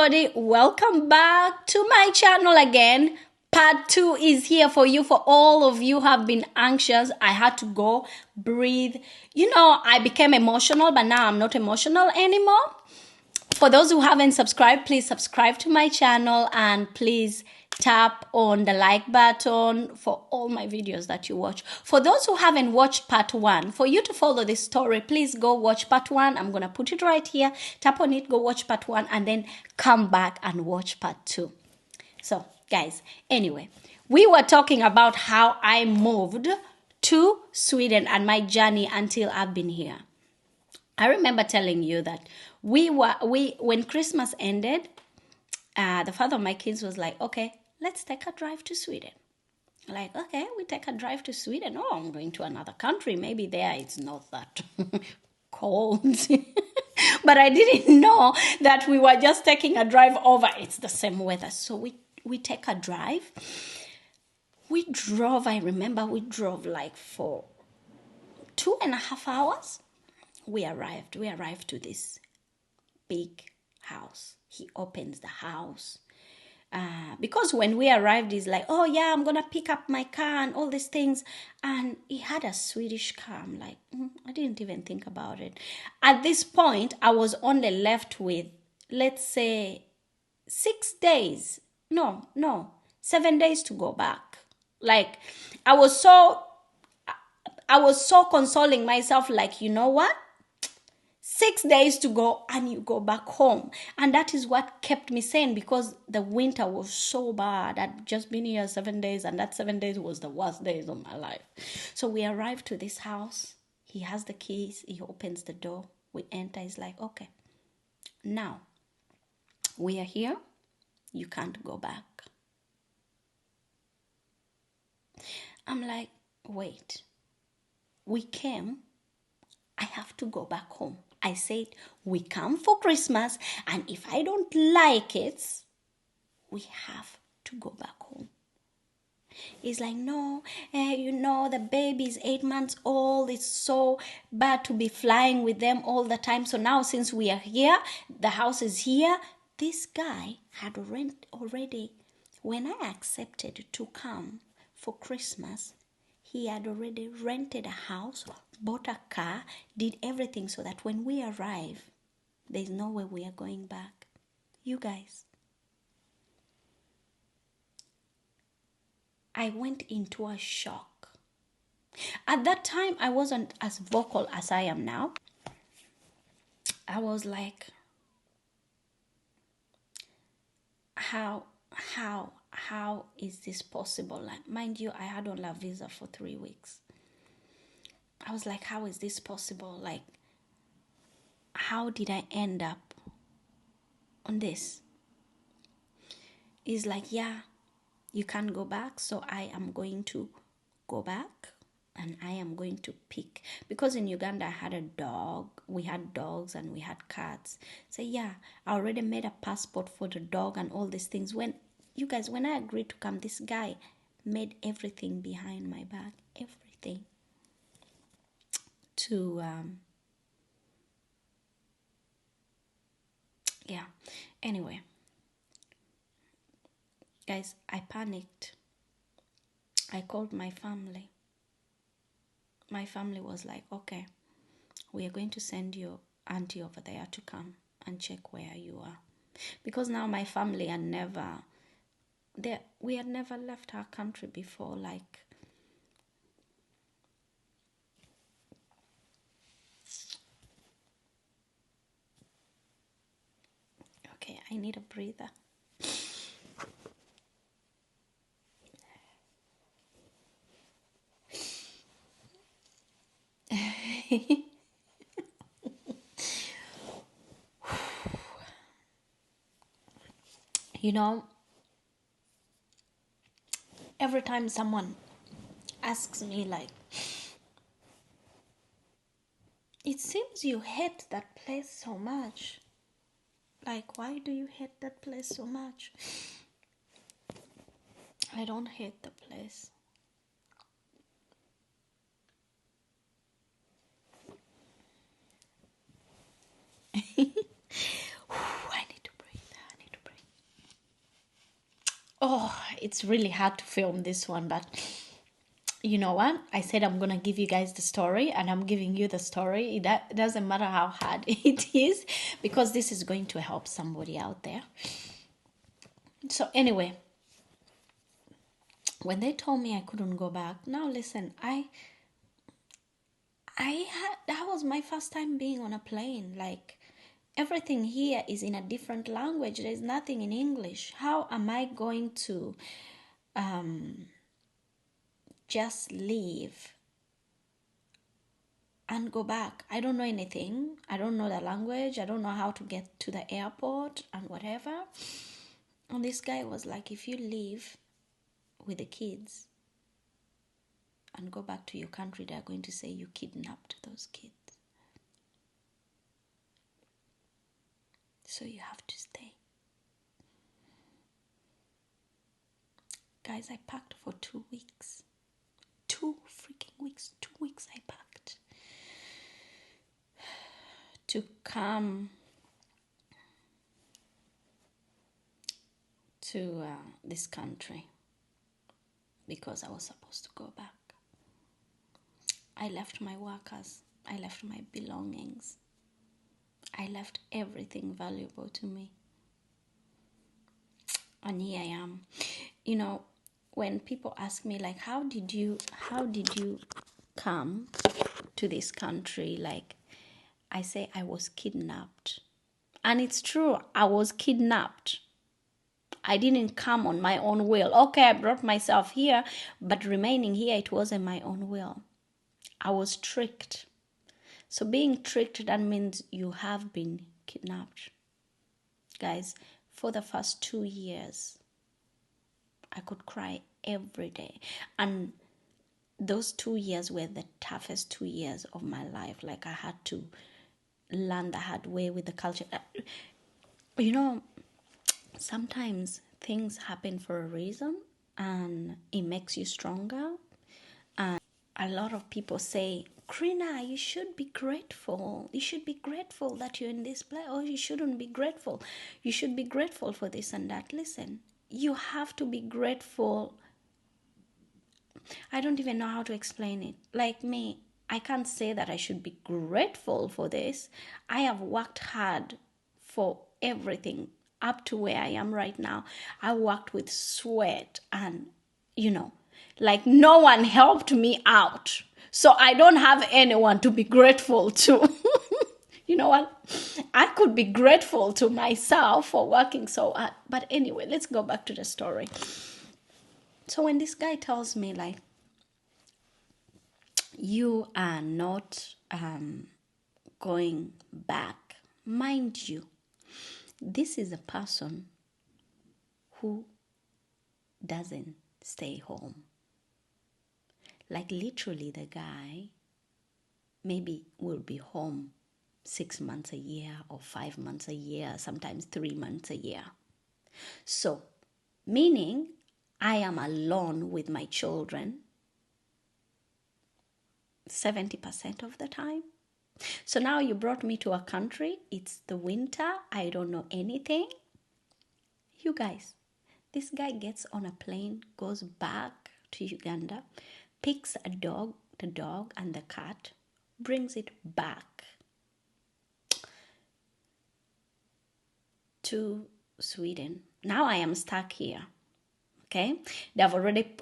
everybody, welcome back to my channel again. Part 2 is here for you. For all of you who have been anxious, I had to go breathe. I became emotional, but now I'm not emotional anymore. For those who haven't subscribed, please subscribe to my channel and please tap on the like button for all my videos that you watch. For those who haven't watched part 1, for you to follow this story, please go watch part 1. I'm going to put it right here. Tap on it, go watch part 1, and then come back and watch part 2. So, guys, anyway, we were talking about how I moved to Sweden and my journey until I've been here. I remember telling you that when Christmas ended, the father of my kids was like, okay, let's take a drive to Sweden. Like, okay, we take a drive to Sweden. Oh, I'm going to another country. Maybe there it's not that cold. But I didn't know that we were just taking a drive over. It's the same weather. So we take a drive. I remember we drove like for 2.5 hours. We arrived to this big house. He opens the house. Because when we arrived, he's like, oh yeah, I'm gonna pick up my car and all these things. And he had a Swedish car. I'm like, I didn't even think about it. At this point, I was only left with, let's say, 7 days to go back. Like, I was so consoling myself, like, you know what? 6 days to go and you go back home. And that is what kept me sane, because the winter was so bad. I'd just been here 7 days, and that 7 days was the worst days of my life. So we arrived to this house. He has the keys. He opens the door. We enter. He's like, okay, now we are here. You can't go back. I'm like, wait, we came. I have to go back home. I said, we come for Christmas, and if I don't like it, we have to go back home. He's like, no, the baby is 8 months old. It's so bad to be flying with them all the time. So now, since we are here, the house is here. This guy had already, when I accepted to come for Christmas, he had already rented a house, bought a car, did everything so that when we arrive, there's no way we are going back. You guys, I went into a shock. At that time, I wasn't as vocal as I am now. I was like, how is this possible? Like, mind you, I had on a visa for 3 weeks. I was like, how is this possible? Like, how did I end up on this? He's like, yeah, you can't go back, so I am going to go back, and I am going to pick. Because in Uganda, I had a dog. We had dogs and we had cats. So yeah, I already made a passport for the dog and all these things. When I agreed to come, this guy made everything behind my back. Everything. Anyway, guys, I panicked. I called my family. My family was like, okay, we are going to send your auntie over there to come and check where you are. Because now my family had we had never left our country before. Like, okay, I need a breather. Every time someone asks me, like, it seems you hate that place so much. Like, why do you hate that place so much? I don't hate the place. I need to breathe. Oh, it's really hard to film this one, but you know what? I said I'm gonna give you guys the story, and I'm giving you the story. It doesn't matter how hard it is, because this is going to help somebody out there. So anyway, when they told me I couldn't go back, now listen, that was my first time being on a plane. Like, everything here is in a different language. There's nothing in English. How am I going to just leave and go back? I don't know anything. I don't know the language. I don't know how to get to the airport and whatever. And this guy was like, if you leave with the kids and go back to your country, they're going to say you kidnapped those kids. So you have to stay. Guys, I packed for 2 weeks. 2 freaking weeks. 2 weeks I packed to come to this country, because I was supposed to go back. I left my workers. I left my belongings. I left everything valuable to me. And here I am. You know, when people ask me, like, how did you come to this country? Like, I say I was kidnapped. And it's true, I was kidnapped. I didn't come on my own will. Okay, I brought myself here, but remaining here, it wasn't my own will. I was tricked. So being tricked, that means you have been kidnapped. Guys, for the first 2 years, I could cry every day. And those 2 years were the toughest 2 years of my life. Like, I had to learn the hard way with the culture. You know, sometimes things happen for a reason, and it makes you stronger. And a lot of people say, Krina, you should be grateful. You should be grateful that you're in this place. Or you shouldn't be grateful. You should be grateful for this and that. Listen, you have to be grateful. I don't even know how to explain it. Like me, I can't say that I should be grateful for this. I have worked hard for everything up to where I am right now. I worked with sweat and, like, no one helped me out. So I don't have anyone to be grateful to. You know what? I could be grateful to myself for working so hard. But anyway, let's go back to the story. So when this guy tells me, like, you are not going back, mind you, this is a person who doesn't stay home. Like, literally, the guy maybe will be home 6 months a year or 5 months a year, sometimes 3 months a year. So, meaning I am alone with my children 70% of the time. So now you brought me to a country, it's the winter, I don't know anything. You guys, this guy gets on a plane, goes back to Uganda, picks the dog and the cat, brings it back to Sweden. Now I am stuck here. Okay,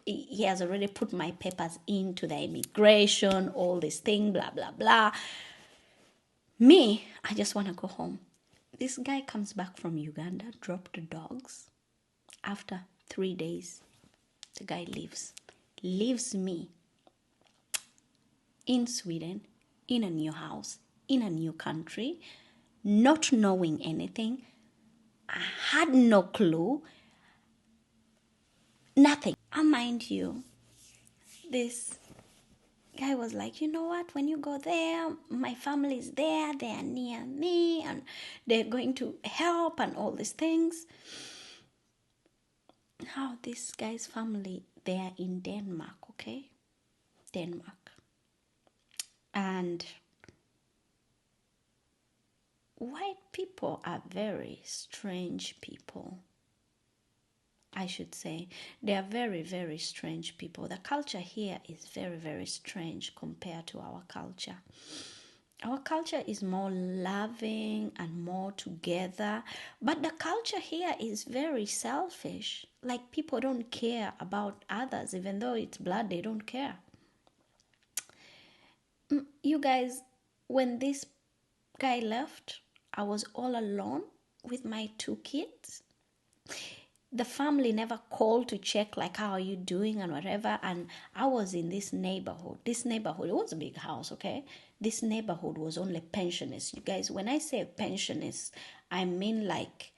he has already put my papers into the immigration, all this thing, blah, blah, blah. Me, I just want to go home. This guy comes back from Uganda, dropped the dogs. After 3 days, the guy leaves me in Sweden, in a new house, in a new country, not knowing anything. I had no clue. Nothing. And mind you, this guy was like, you know what, when you go there, my family is there, they are near me, and they're going to help and all these things. Now, this guy's family, they are in Denmark, okay? Denmark. And white people are very strange people. I should say. They are very, very strange people. The culture here is very, very strange compared to our culture. Our culture is more loving and more together, but the culture here is very selfish. Like people don't care about others, even though it's blood, they don't care. You guys, when this guy left, I was all alone with my two kids. The family never called to check like how are you doing and whatever. And I was in this neighborhood. It was a big house, okay? This neighborhood was only pensioners. You guys, when I say pensioners, I mean like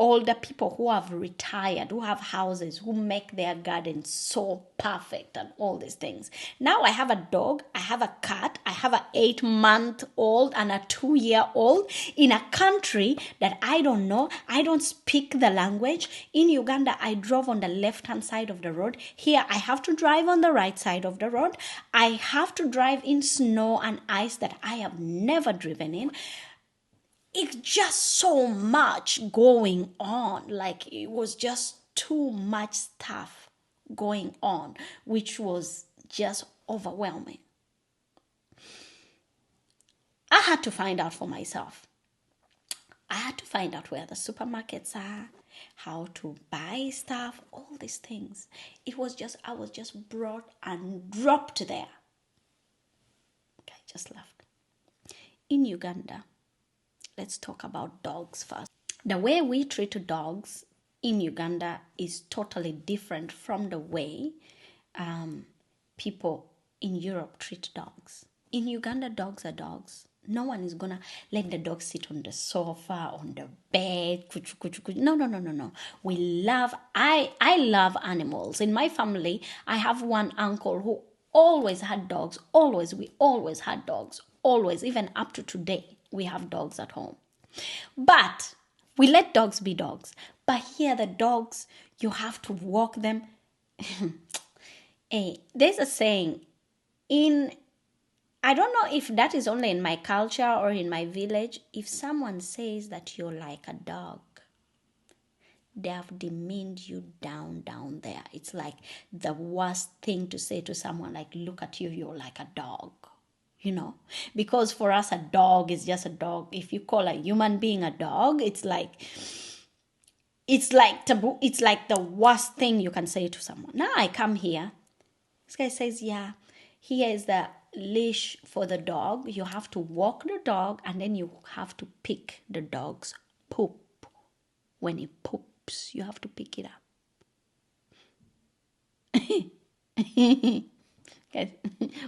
older people who have retired, who have houses, who make their gardens so perfect and all these things. Now I have a dog, I have a cat, I have an 8-month-old and a 2-year-old in a country that I don't know. I don't speak the language. In Uganda, I drove on the left-hand side of the road. Here, I have to drive on the right side of the road. I have to drive in snow and ice that I have never driven in. It's just so much going on. Like it was just too much stuff going on, which was just overwhelming. I had to find out for myself. I had to find out where the supermarkets are, how to buy stuff, all these things. I was just brought and dropped there. Okay, just left. In Uganda, let's talk about dogs first. The way we treat dogs in Uganda is totally different from the way people in Europe treat dogs. In Uganda, dogs are dogs. No one is gonna let the dog sit on the sofa, on the bed. No. I love animals. In my family, I have one uncle who always had dogs. We always had dogs. Always, even up to today, we have dogs at home. But we let dogs be dogs. But here, the dogs, you have to walk them. Hey, there's a saying I don't know if that is only in my culture or in my village. If someone says that you're like a dog, they have demeaned you down there. It's like the worst thing to say to someone, like, look at you, you're like a dog. Because for us, a dog is just a dog. If you call a human being a dog, it's like taboo. It's like the worst thing you can say to someone. Now I come here. This guy says, yeah, here is the leash for the dog. You have to walk the dog and then you have to pick the dog's poop. When it poops, you have to pick it up.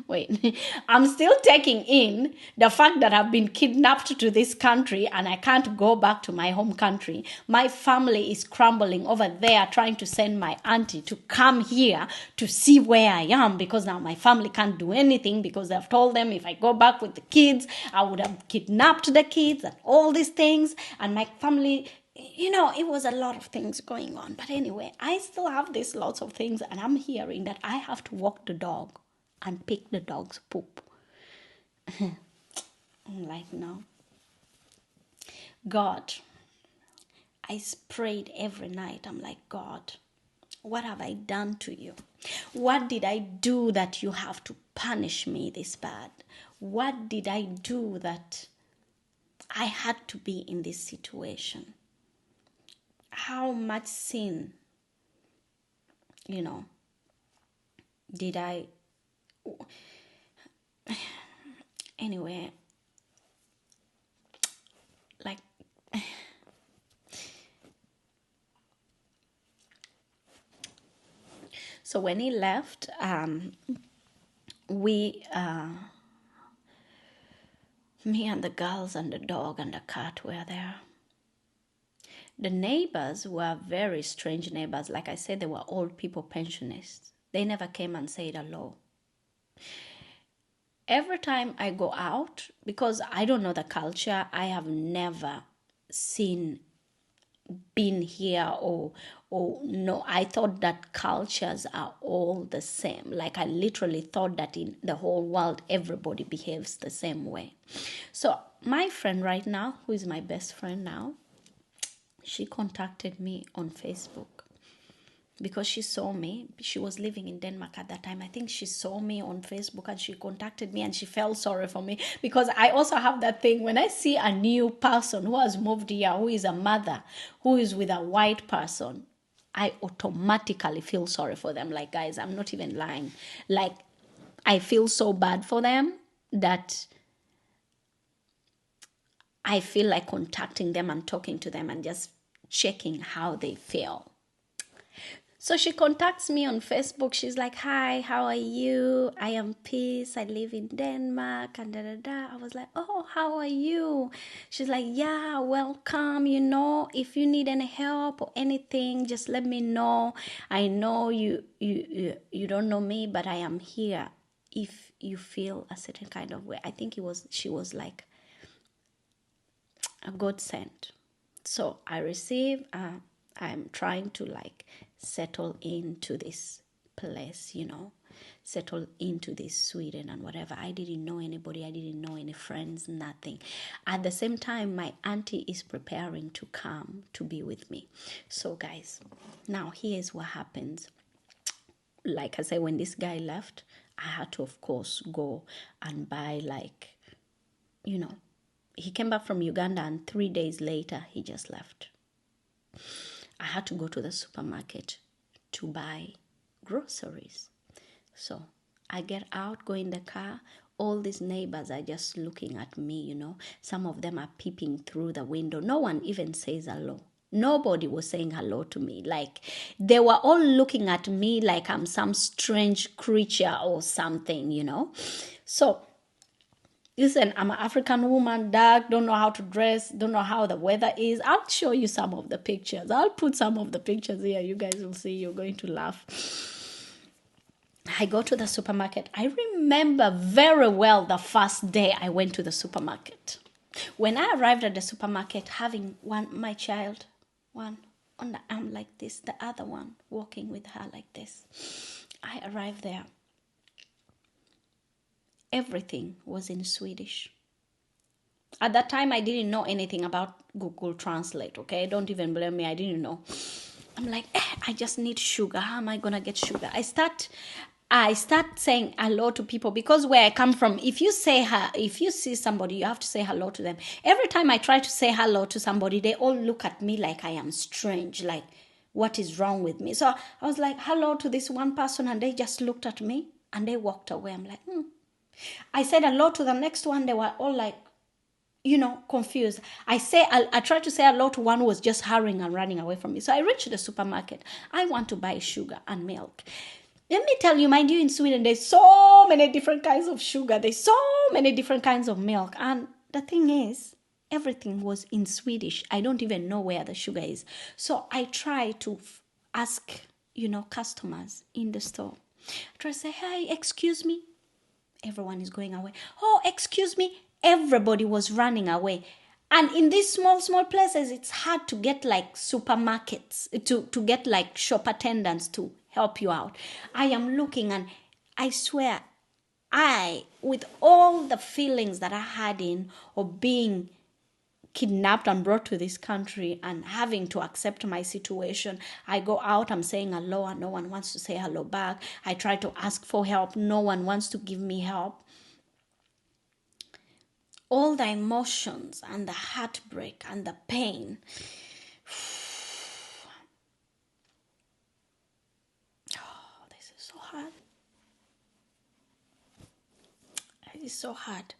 Wait, I'm still taking in the fact that I've been kidnapped to this country and I can't go back to my home country. My family is crumbling over there trying to send my auntie to come here to see where I am, because now my family can't do anything because they've told them if I go back with the kids, I would have kidnapped the kids and all these things. And my family, it was a lot of things going on. But anyway, I still have these lots of things, and I'm hearing that I have to walk the dog and pick the dog's poop. I'm like, no. God, I prayed every night. I'm like, God, what have I done to you? What did I do that you have to punish me this bad? What did I do that I had to be in this situation? How much sin, did I... Anyway, like... So when he left, me and the girls and the dog and the cat were there. The neighbors were very strange neighbors. Like I said, they were old people, pensionists. They never came and said hello. Every time I go out, because I don't know the culture, I have never been here or no, I thought that cultures are all the same. Like I literally thought that in the whole world, everybody behaves the same way. So my friend right now, who is my best friend now, She contacted me on Facebook because she saw me. She was living in Denmark at that time. I think she saw me on Facebook and she contacted me and she felt sorry for me because I also have that thing when I see a new person who has moved here, who is a mother, who is with a white person, I automatically feel sorry for them. Like, guys, I'm not even lying. Like, I feel so bad for them that I feel like contacting them and talking to them and just checking how they feel. So she contacts me on Facebook. She's like, "Hi, how are you? I am Peace. I live in Denmark." And da da da. I was like, "Oh, how are you?" She's like, "Yeah, welcome. If you need any help or anything, just let me know. I know you don't know me, but I am here. If you feel a certain kind of way." I think she was like a godsend. So I receive. I'm trying to like settle into this place, settle into this Sweden and whatever. I didn't know anybody. I didn't know any friends. Nothing. At the same time, my auntie is preparing to come to be with me. So, guys, now here's what happens. Like I said, when this guy left, I had to, of course, go and buy he came back from Uganda and 3 days later he just left. I had to go to the supermarket to buy groceries. So I get out, go in the car. All these neighbors are just looking at me, Some of them are peeping through the window. No one even says hello. Nobody was saying hello to me. Like, they were all looking at me like I'm some strange creature or something. So listen, I'm an African woman, dark, don't know how to dress, don't know how the weather is. I'll show you some of the pictures. I'll put some of the pictures here. You guys will see. You're going to laugh. I go to the supermarket. I remember very well the first day I went to the supermarket. When I arrived at the supermarket, having my child, one on the arm like this, the other one walking with her like this. I arrived there. Everything was in Swedish. At that time, I didn't know anything about Google Translate, okay? Don't even blame me. I didn't know. I'm like, I just need sugar. How am I going to get sugar? I start saying hello to people because where I come from, if you see somebody, you have to say hello to them. Every time I try to say hello to somebody, they all look at me like I am strange, like what is wrong with me? So I was like, hello to this one person and they just looked at me and they walked away. I'm like, I said hello to the next one. They were all like, confused. I tried to say hello to one who was just hurrying and running away from me. So I reached the supermarket. I want to buy sugar and milk. Let me tell you, mind you, in Sweden, there's so many different kinds of sugar. There's so many different kinds of milk. And the thing is, everything was in Swedish. I don't even know where the sugar is. So I try to ask, customers in the store. I try to say, hey, excuse me. Everyone is going away. Oh, excuse me. Everybody was running away. And in these small places, it's hard to get like supermarkets, to get like shop attendants to help you out. I am looking and I swear, with all the feelings that I had of being kidnapped and brought to this country and having to accept my situation, I go out, I'm saying hello and no one wants to say hello back. I try to ask for help. No one wants to give me help. All the emotions and the heartbreak and the pain. Oh, this is so hard. It is so hard.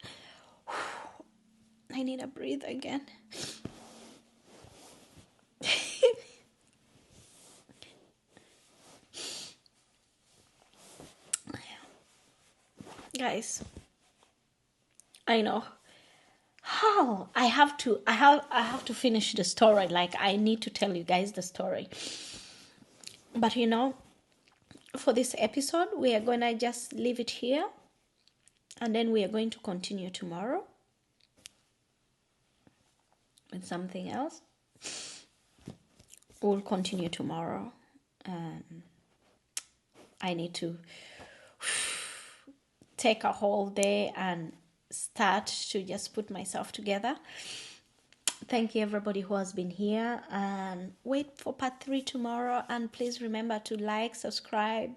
I need to breathe again. Guys, I know. How I have to finish the story. Like, I need to tell you guys the story. But for this episode, we are going to just leave it here. And then we are going to continue tomorrow with something else. We'll continue tomorrow. I need to take a whole day and start to just put myself together. Thank you everybody who has been here, and wait for part 3 tomorrow. And please remember to like, subscribe,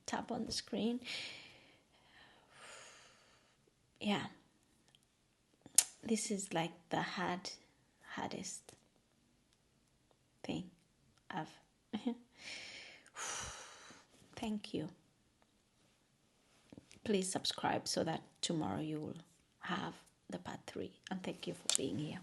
tap on the screen. Yeah, this is like the hardest thing I've thank you. Please subscribe so that tomorrow you will have the part 3, and thank you for being here.